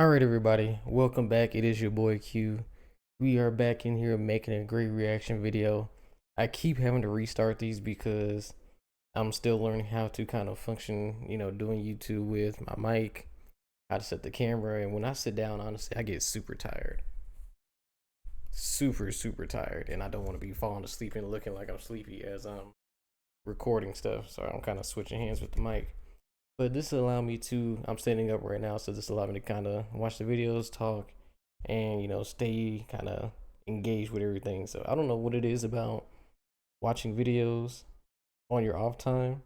Alright, everybody, welcome back. It is your boy Q. We are back in here making a great reaction video. I keep having to restart these because I'm still learning how to kind of function, doing YouTube with my mic, how to set the camera. And when I sit down, honestly, I get super tired. Super tired. And I don't want to be falling asleep and looking like I'm sleepy as I'm recording stuff. So I'm kind of switching hands with the mic. But this will allow me to, I'm standing up right now, so this will allow me to kind of watch the videos, talk, and, stay kind of engaged with everything. So I don't know what it is about watching videos on your off time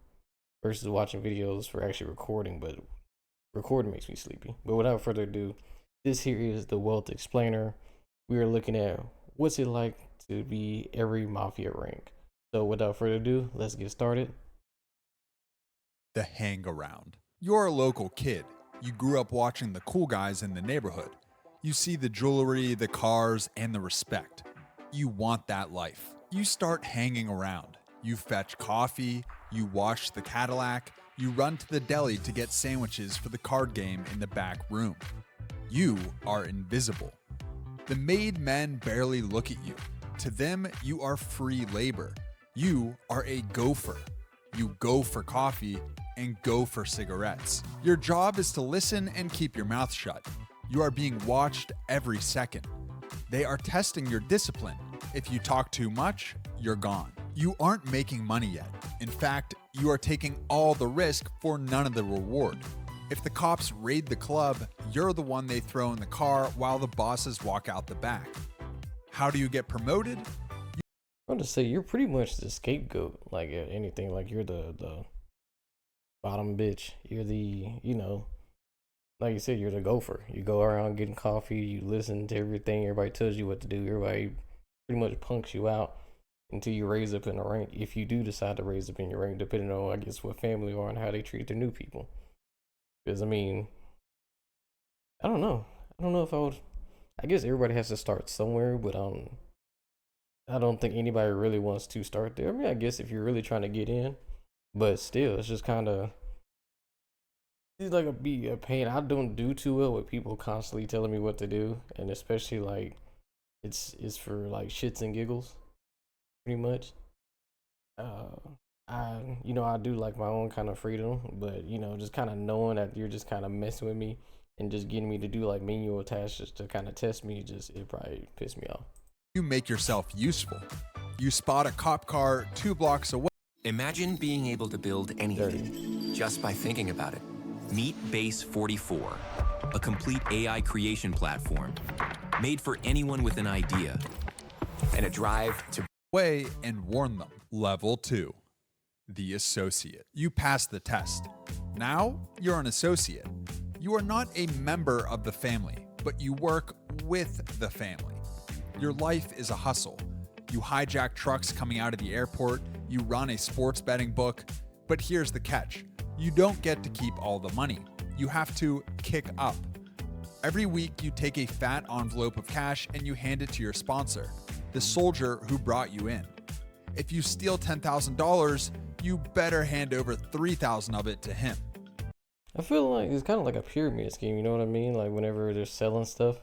versus watching videos for actually recording, but recording makes me sleepy. But without further ado, this here is the Wealth Explainer. We are looking at what's it like to be every Mafia rank. So without further ado, let's get started. The hang around. You're a local kid. You grew up watching the cool guys in the neighborhood. You see the jewelry, the cars, and the respect. You want that life. You start hanging around. You fetch coffee, you wash the Cadillac, you run to the deli to get sandwiches for the card game in the back room. You are invisible. The made men barely look at you. To them, you are free labor. You are a gopher. You go for coffee and go for cigarettes. Your job is to listen and keep your mouth shut. You are being watched every second. They are testing your discipline. If you talk too much, you're gone. You aren't making money yet. In fact, you are taking all the risk for none of the reward. If the cops raid the club, you're the one they throw in the car while the bosses walk out the back. How do you get promoted? I want to say you're pretty much the scapegoat, like anything. Like you're the bottom bitch. You're the, like you said, you're the gopher. You go around getting coffee. You listen to everything. Everybody tells you what to do. Everybody pretty much punks you out until you raise up in the rank. If you do decide to raise up in your rank, depending on, I guess, what family you are and how they treat their new people. Because I mean, I don't know. I don't know if I would. I guess everybody has to start somewhere, but I don't think anybody really wants to start there. I mean, I guess if you're really trying to get in, but still, it's just kind of, it's like be a pain. I don't do too well with people constantly telling me what to do, and especially like it's for like shits and giggles, pretty much. I do like my own kind of freedom, but just kind of knowing that you're just kind of messing with me and just getting me to do like manual tasks just to kind of test me, it probably piss me off. You make yourself useful. You spot a cop car 2 blocks away. Imagine being able to build anything just by thinking about it. Meet Base 44, a complete AI creation platform made for anyone with an idea and a drive to Away and warn them. Level 2. The associate. You pass the test. Now you're an associate. You are not a member of the family, but you work with the family. Your life is a hustle. You hijack trucks coming out of the airport, you run a sports betting book, but here's the catch. You don't get to keep all the money. You have to kick up. Every week you take a fat envelope of cash and you hand it to your sponsor, the soldier who brought you in. If you steal $10,000, you better hand over $3,000 of it to him. I feel like it's kind of like a pyramid scheme, you know what I mean? Like whenever they're selling stuff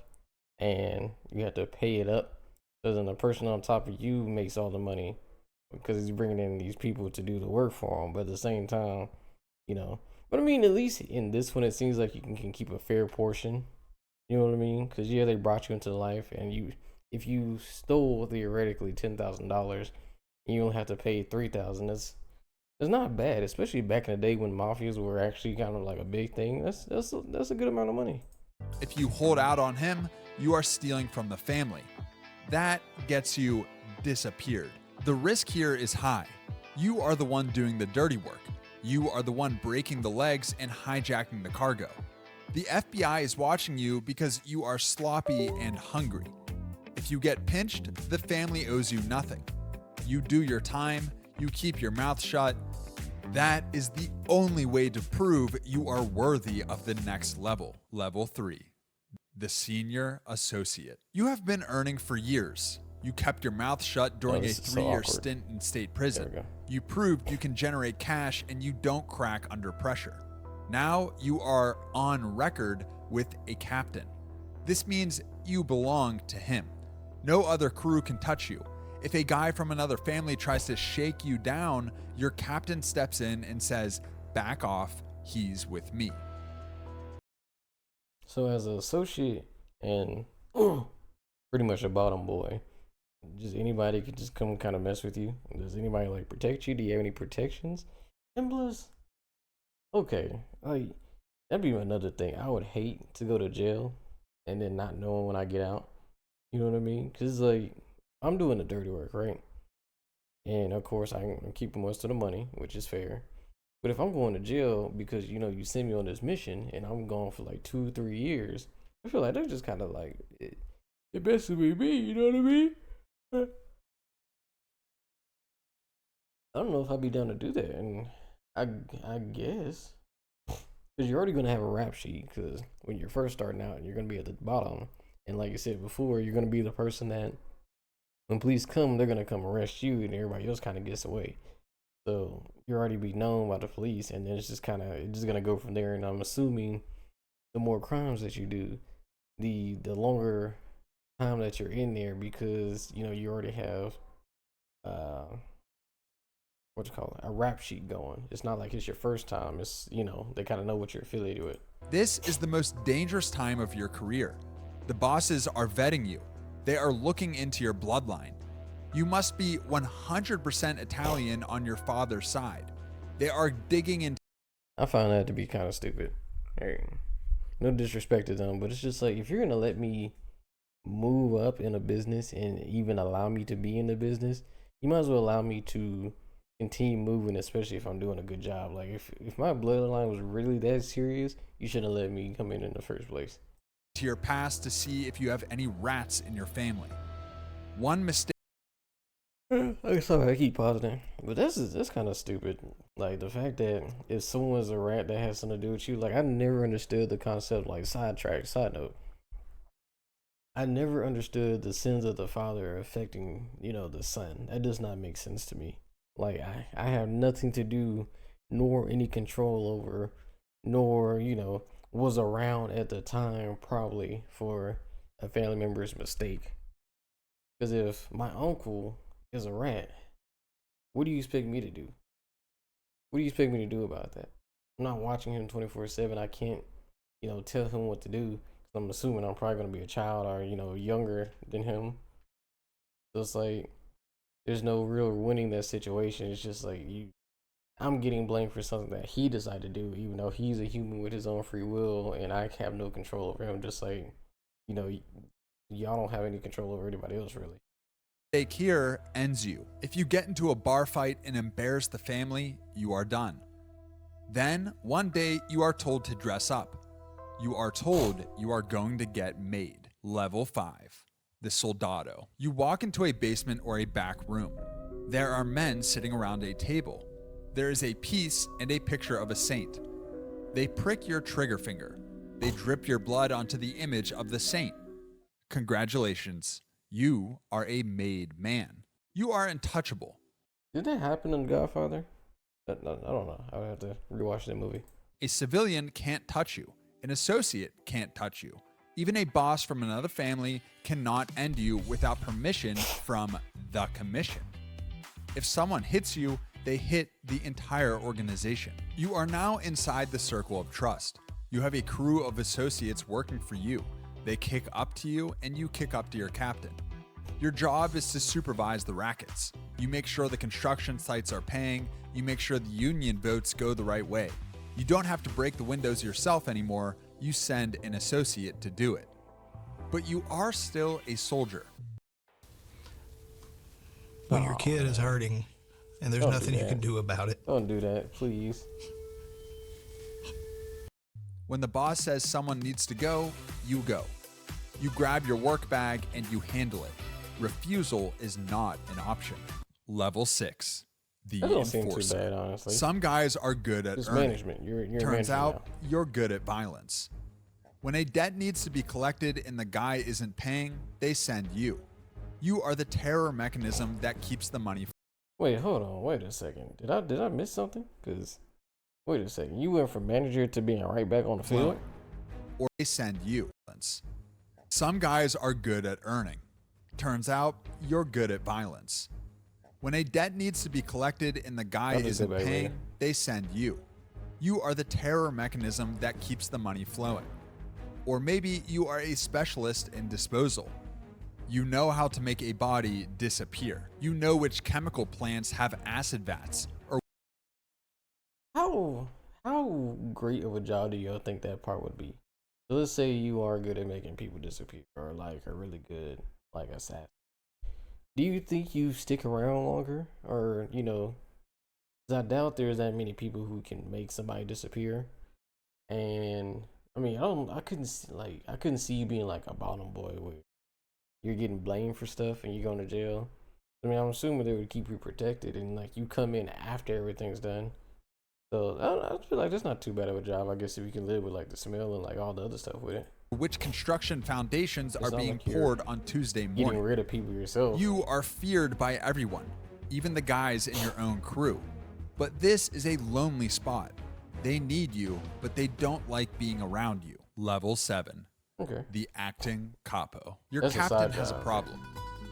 and you have to pay it up, so then the person on top of you makes all the money because he's bringing in these people to do the work for him. But at the same time, but I mean, at least in this one, it seems like you can keep a fair portion. You know what I mean? Because yeah, they brought you into life, and if you stole theoretically $10,000, you only have to pay $3,000. It's not bad, especially back in the day when mafias were actually kind of like a big thing. That's a good amount of money. If you hold out on him, you are stealing from the family. That gets you disappeared. The risk here is high. You are the one doing the dirty work. You are the one breaking the legs and hijacking the cargo. The FBI is watching you because you are sloppy and hungry. If you get pinched, the family owes you nothing. You do your time, you keep your mouth shut. That is the only way to prove you are worthy of the next level, level 3. The senior associate. You have been earning for years. You kept your mouth shut during a 3-year stint in state prison. You proved you can generate cash and you don't crack under pressure. Now you are on record with a captain. This means you belong to him. No other crew can touch you. If a guy from another family tries to shake you down, your captain steps in and says, "Back off, he's with me." So as an associate and pretty much a bottom boy, just anybody could just come kind of mess with you. Does anybody like protect you? Do you have any protections? And plus, okay, like that'd be another thing. I would hate to go to jail and then not knowing when I get out. You know what I mean? Cause like I'm doing the dirty work, right? And of course I'm keeping most of the money, which is fair. But if I'm going to jail because you send me on this mission and I'm gone for like 2-3 years, I feel like they're just kind of like it best to be me. You know what I mean? I don't know if I'd be down to do that, and I guess because you're already gonna have a rap sheet. Because when you're first starting out, you're gonna be at the bottom, and like you said before, you're gonna be the person that when police come, they're gonna come arrest you, and everybody else kind of gets away. So you already be known by the police, and then it's just gonna go from there. And I'm assuming the more crimes that you do, the longer time that you're in there, because you already have what you call it, a rap sheet going. It's not like it's your first time. It's they kind of know what you're affiliated with. This is the most dangerous time of your career. The bosses are vetting you. They are looking into your bloodline. You must be 100% Italian on your father's side. They are digging into. I find that to be kind of stupid. Hey, no disrespect to them, but it's just like if you're gonna let me move up in a business and even allow me to be in the business, you might as well allow me to continue moving, especially if I'm doing a good job. Like if my bloodline was really that serious, you shouldn't have let me come in the first place. To your past to see if you have any rats in your family. One mistake. I'm sorry, I keep pausing, but that's kind of stupid. Like the fact that if someone's a rat, that has something to do with you. Like I never understood the concept. Like side note, I never understood the sins of the father affecting the son. That does not make sense to me. Like I have nothing to do, nor any control over, nor was around at the time probably for a family member's mistake. Because if my uncle is a rat, what do you expect me to do? What do you expect me to do about that? I'm not watching him 24/7. I can't, tell him what to do. I'm assuming I'm probably gonna be a child or younger than him. So it's like there's no real winning that situation. It's just like I'm getting blamed for something that he decided to do, even though he's a human with his own free will, and I have no control over him. Just like y'all don't have any control over anybody else, really. Mistake here ends you. If you get into a bar fight and embarrass the family, you are done. Then, one day, you are told to dress up. You are told you are going to get made. Level 5, the Soldado. You walk into a basement or a back room. There are men sitting around a table. There is a piece and a picture of a saint. They prick your trigger finger. They drip your blood onto the image of the saint. Congratulations, you are a made man. You are untouchable. Did that happen in Godfather? I don't know. I would have to rewatch that movie. A civilian can't touch you. An associate can't touch you. Even a boss from another family cannot end you without permission from the commission. If someone hits you, they hit the entire organization. You are now inside the circle of trust. You have a crew of associates working for you. They kick up to you and you kick up to your captain. Your job is to supervise the rackets. You make sure the construction sites are paying. You make sure the union votes go the right way. You don't have to break the windows yourself anymore. You send an associate to do it. But you are still a soldier. When your kid is hurting and there's nothing you can do about it. Don't do that, please. When the boss says someone needs to go, you go. You grab your work bag and you handle it. Refusal is not an option. Level 6, the That don't seem too enforcer. bad, honestly. Some guys are good at It's earning. management. You're Turns management out now. you're good at violence. When a debt needs to be collected and the guy isn't paying, they send you. You are the terror mechanism that keeps the money. Wait, hold on. Wait a second. Did I miss something? Because Wait a second. You went from manager to being right back on the field? Or they send you. Some guys are good at earning. Turns out you're good at violence. When a debt needs to be collected and the guy I'll just isn't go back paying, later. they send you. You are the terror mechanism that keeps the money flowing. Or maybe you are a specialist in disposal. You know how to make a body disappear. You know which chemical plants have acid vats. Or How great of a job do y'all think that part would be? So let's say you are good at making people disappear, or like are really good like assassin. Do you think you stick around longer, or you know? 'Cause I doubt there's that many people who can make somebody disappear. And I mean, I couldn't see you being like a bottom boy where you're getting blamed for stuff and you're going to jail. I mean, I'm assuming they would keep you protected and like you come in after everything's done. So I feel like that's not too bad of a job, I guess, if you can live with like the smell and like all the other stuff with it. which construction foundations It's are not being like you're poured on Tuesday Getting morning. rid of people yourself. You are feared by everyone, even the guys in your own crew. But this is a lonely spot. They need you, but they don't like being around you. Level 7. Okay. The acting capo. Your That's a captain side has a job. problem.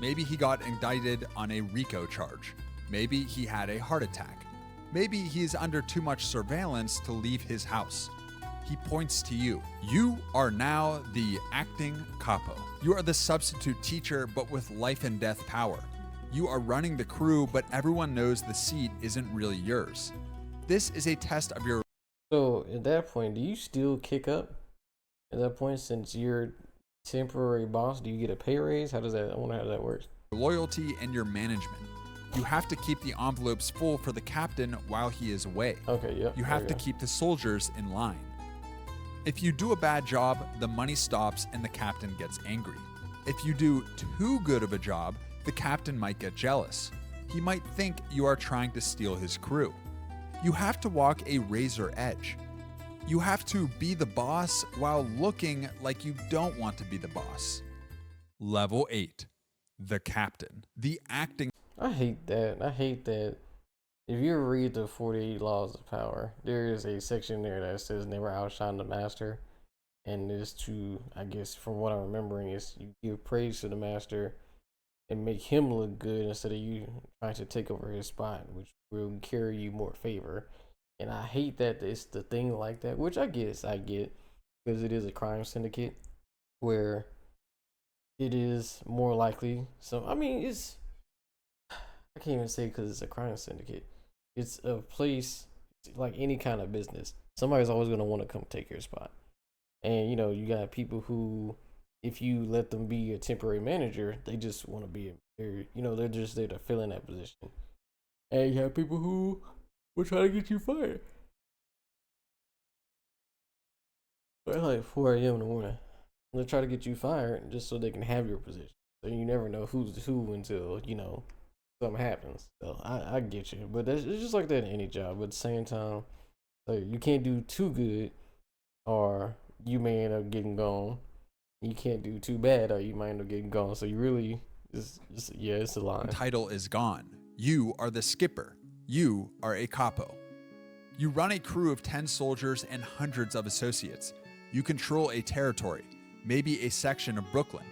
Maybe he got indicted on a RICO charge. Maybe he had a heart attack. Maybe he's under too much surveillance to leave his house. He points to you. You are now the acting capo. You are the substitute teacher, but with life and death power. You are running the crew, but everyone knows the seat isn't really yours. This is a test of your So at that point, do you still kick up? At that point, since you're temporary boss, do you get a pay raise? How does that? I wonder how that works. loyalty and your management. You have to keep the envelopes full for the captain while he is away. Okay, yep. You have to keep the soldiers in line. If you do a bad job, the money stops and the captain gets angry. If you do too good of a job, the captain might get jealous. He might think you are trying to steal his crew. You have to walk a razor edge. You have to be the boss while looking like you don't want to be the boss. Level 8. The captain. The acting. I hate that. I hate that. If you read the 48 Laws of Power, there is a section there that says never outshine the master. And is to, I guess, from what I'm remembering, is you give praise to the master and make him look good instead of you trying to take over his spot, which will carry you more favor. And I hate that it's the thing like that, which I guess I get because it is a crime syndicate where it is more likely. So, I mean, I can't even say because it's a crime syndicate. It's a place like any kind of business. Somebody's always going to want to come take your spot. And, you know, you got people who, if you let them be a temporary manager, they just want to be, they're just there to fill in that position. And you have people who will try to get you fired. At like 4 a.m. in the morning. They'll try to get you fired just so they can have your position. So you never know who's who until, something happens. So I get you. But it's just like that in any job. But at the same time, like, you can't do too good or you may end up getting gone. You can't do too bad or you might end up getting gone. So you really, it's a line. Title is gone. You are the skipper. You are a capo. You run a crew of 10 soldiers and hundreds of associates. You control a territory, maybe a section of Brooklyn.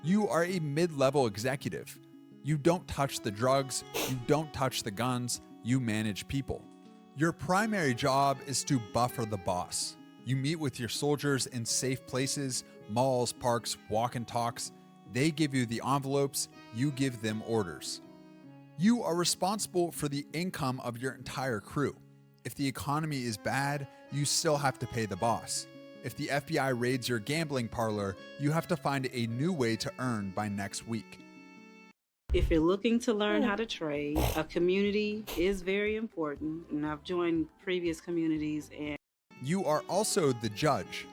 You are a mid-level executive. You don't touch the drugs. You don't touch the guns. You manage people. Your primary job is to buffer the boss. You meet with your soldiers in safe places, malls, parks, walk and talks. They give you the envelopes. You give them orders. You are responsible for the income of your entire crew. If the economy is bad, you still have to pay the boss. If the FBI raids your gambling parlor, you have to find a new way to earn by next week. If you're looking to learn how to trade, a community is very important. And I've joined previous communities and You are also the judge.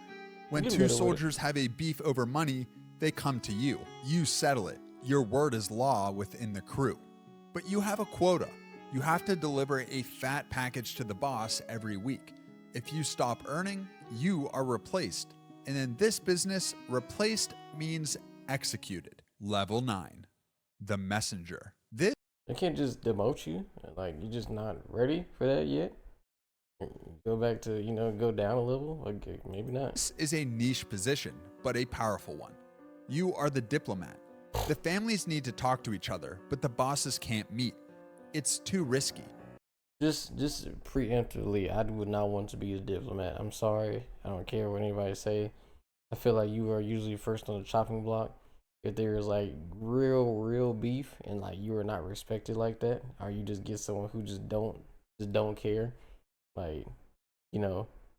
When You two better with it. soldiers have a beef over money, they come to you. You settle it. Your word is law within the crew. But you have a quota. You have to deliver a fat package to the boss every week. If you stop earning, you are replaced. And in this business, replaced means executed. Level 9. The messenger. This They can't just demote you. Like, you're just not ready for that yet. You go back to, go down a level? Okay, maybe not. This is a niche position, but a powerful one. You are the diplomat. The families need to talk to each other, but the bosses can't meet. It's too risky. Just preemptively, I would not want to be a diplomat. I'm sorry. I don't care what anybody say. I feel like you are usually first on the chopping block. If there is like real beef and like you are not respected like that, or you just get someone who just don't care. Like,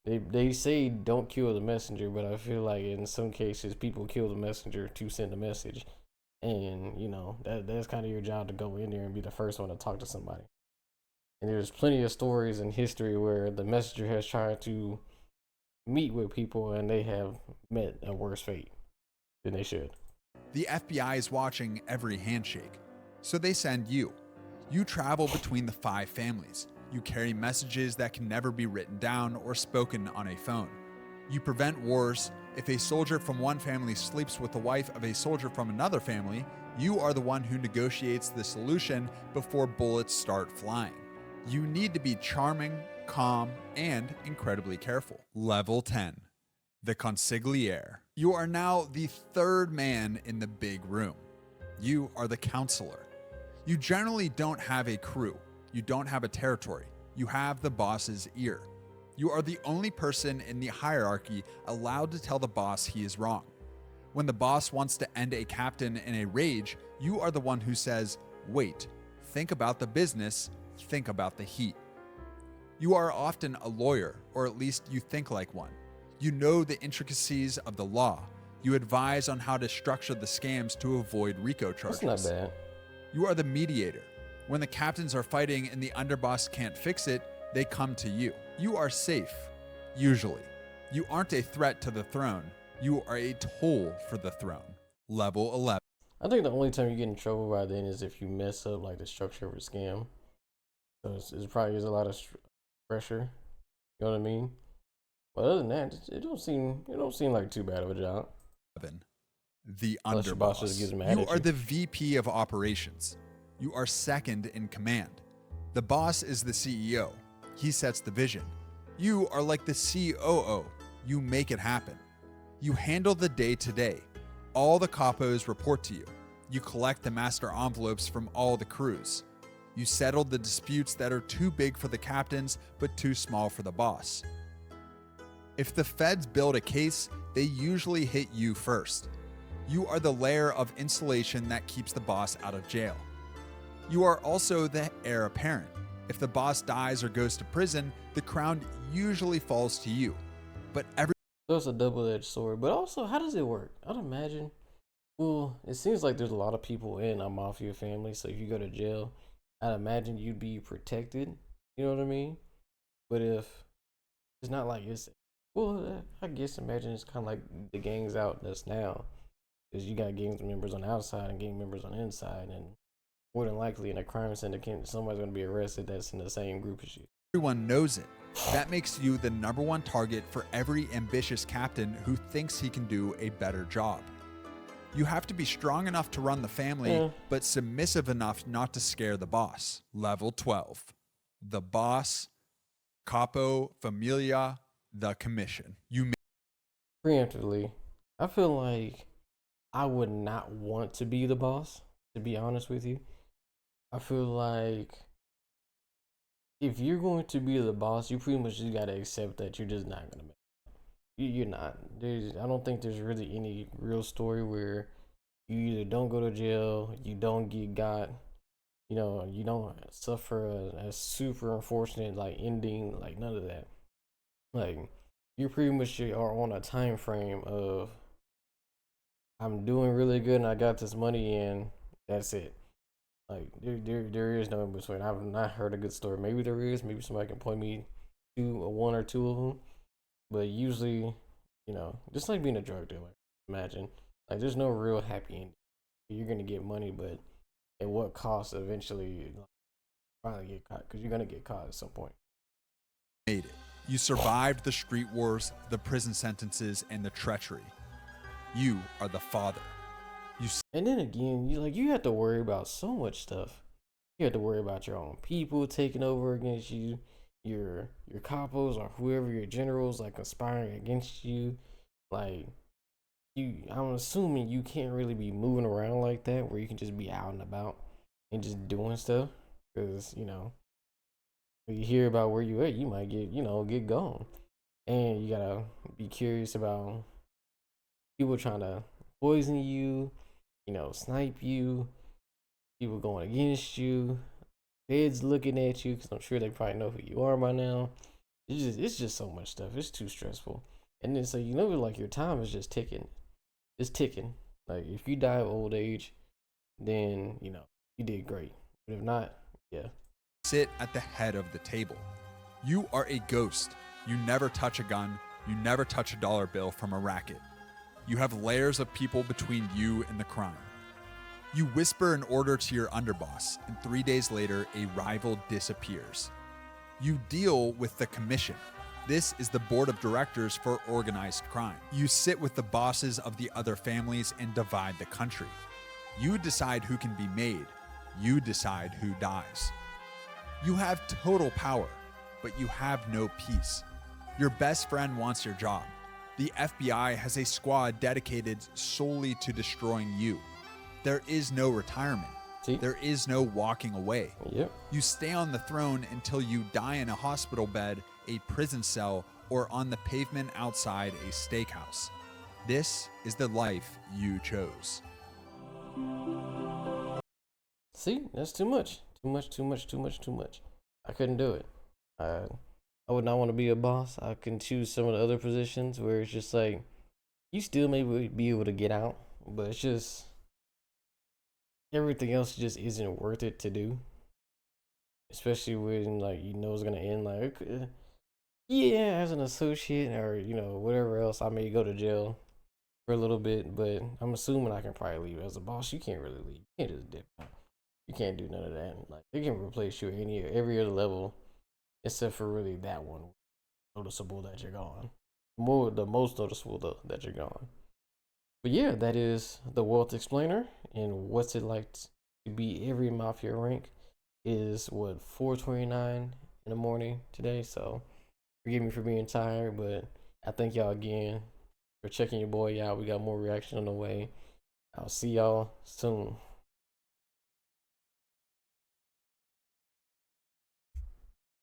they say don't kill the messenger, but I feel like in some cases people kill the messenger to send a message. And that's kind of your job to go in there and be the first one to talk to somebody. And there's plenty of stories in history where the messenger has tried to meet with people and they have met a worse fate than they should. The FBI is watching every handshake, so they send you. You travel between the 5 families. You carry messages that can never be written down or spoken on a phone. You prevent wars. If a soldier from one family sleeps with the wife of a soldier from another family, you are the one who negotiates the solution before bullets start flying. You need to be charming, calm, and incredibly careful. Level 10, the consigliere. You are now the 3rd man in the big room. You are the counselor. You generally don't have a crew. You don't have a territory. You have the boss's ear. You are the only person in the hierarchy allowed to tell the boss he is wrong. When the boss wants to end a captain in a rage, you are the one who says, wait, think about the business, think about the heat. You are often a lawyer, or at least you think like one. You know the intricacies of the law. You advise on how to structure the scams to avoid RICO charges. That's not bad. You are the mediator. When the captains are fighting and the underboss can't fix it, they come to you. You are safe, usually. You aren't a threat to the throne. You are a toll for the throne. Level 11. I think the only time you get in trouble by then is if you mess up like the structure of a scam. So it's probably a lot of pressure. You know what I mean? But other than that, it don't seem like too bad of a job. The Unless your boss underboss. just gets mad You at are you. the VP of operations. You are second in command. The boss is the CEO. He sets the vision. You are like the COO. You make it happen. You handle the day-to-day. All the capos report to you. You collect the master envelopes from all the crews. You settle the disputes that are too big for the captains but too small for the boss. If the feds build a case, they usually hit you first. You are the layer of insulation that keeps the boss out of jail. You are also the heir apparent. If the boss dies or goes to prison, the crown usually falls to you. But So it's a double-edged sword. But also, how does it work? I'd imagine. Well, it seems like there's a lot of people in a mafia family. So if you go to jail, I'd imagine you'd be protected. You know what I mean? But if it's not like it's, well, I guess imagine it's kind of like the gangs out that's now. Because you got gang members on the outside and gang members on the inside. And more than likely in a crime syndicate, somebody's going to be arrested that's in the same group as you. everyone knows it. That makes you the #1 target for every ambitious captain who thinks he can do a better job. You have to be strong enough to run the family, but submissive enough not to scare the boss. Level 12. The boss, capo familia, the commission. You Preemptively, I feel like I would not want to be the boss, to be honest with you. I feel like if you're going to be the boss, you pretty much just gotta accept that you're just not gonna make it. You're not. I don't think there's really any real story where you either don't go to jail, you don't get got, you don't suffer a super unfortunate like ending, like none of that. Like you pretty much are on a time frame of I'm doing really good and I got this money in. That's it. Like there is no in between. I've not heard a good story. Maybe there is. Maybe somebody can point me to one or two of them. But usually, just like being a drug dealer. Imagine like there's no real happy ending. You're gonna get money, but at what cost? Eventually, finally get caught because you're gonna get caught at some point. made it. You survived the street wars, the prison sentences, and the treachery. You are the father. And then again, you have to worry about so much stuff. You have to worry about your own people taking over against you. your capos or whoever your generals like conspiring against you, like I'm assuming you can't really be moving around like that where you can just be out and about and just doing stuff because when you hear about where you at, you might get gone, and you gotta be curious about people trying to poison you, snipe you, people going against you, feds looking at you because I'm sure they probably know who you are by now. It's just so much stuff. It's too stressful, and then so like your time is just ticking. It's ticking. Like if you die of old age, then you did great. But if not, yeah. Sit at the head of the table. You are a ghost. You never touch a gun. You never touch a dollar bill from a racket. You have layers of people between you and the crime. You whisper an order to your underboss, and 3 days later, a rival disappears. You deal with the commission. This is the board of directors for organized crime. You sit with the bosses of the other families and divide the country. You decide who can be made. You decide who dies. You have total power, but you have no peace. Your best friend wants your job. The FBI has a squad dedicated solely to destroying you. There is no retirement. See? There is no walking away. Yep. You stay on the throne until you die in a hospital bed, a prison cell, or on the pavement outside a steakhouse. This is the life you chose. See, that's too much. Too much, too much, too much, too much. I couldn't do it. I would not want to be a boss. I can choose some of the other positions where it's just like you still maybe be able to get out, but it's just everything else just isn't worth it to do. Especially when like it's gonna end like yeah, as an associate or whatever else, I may go to jail for a little bit, but I'm assuming I can probably leave. As a boss, you can't really leave. You can't just dip out. You can't do none of that. Like they can replace you at every other level, except for really that one noticeable that you're gone. The most noticeable though that you're gone. But yeah, that is the Wealth Explainer, and what's it like to be every Mafia rank is what 4:29 in the morning today. So forgive me for being tired, but I thank y'all again for checking your boy out. We got more reaction on the way. I'll see y'all soon.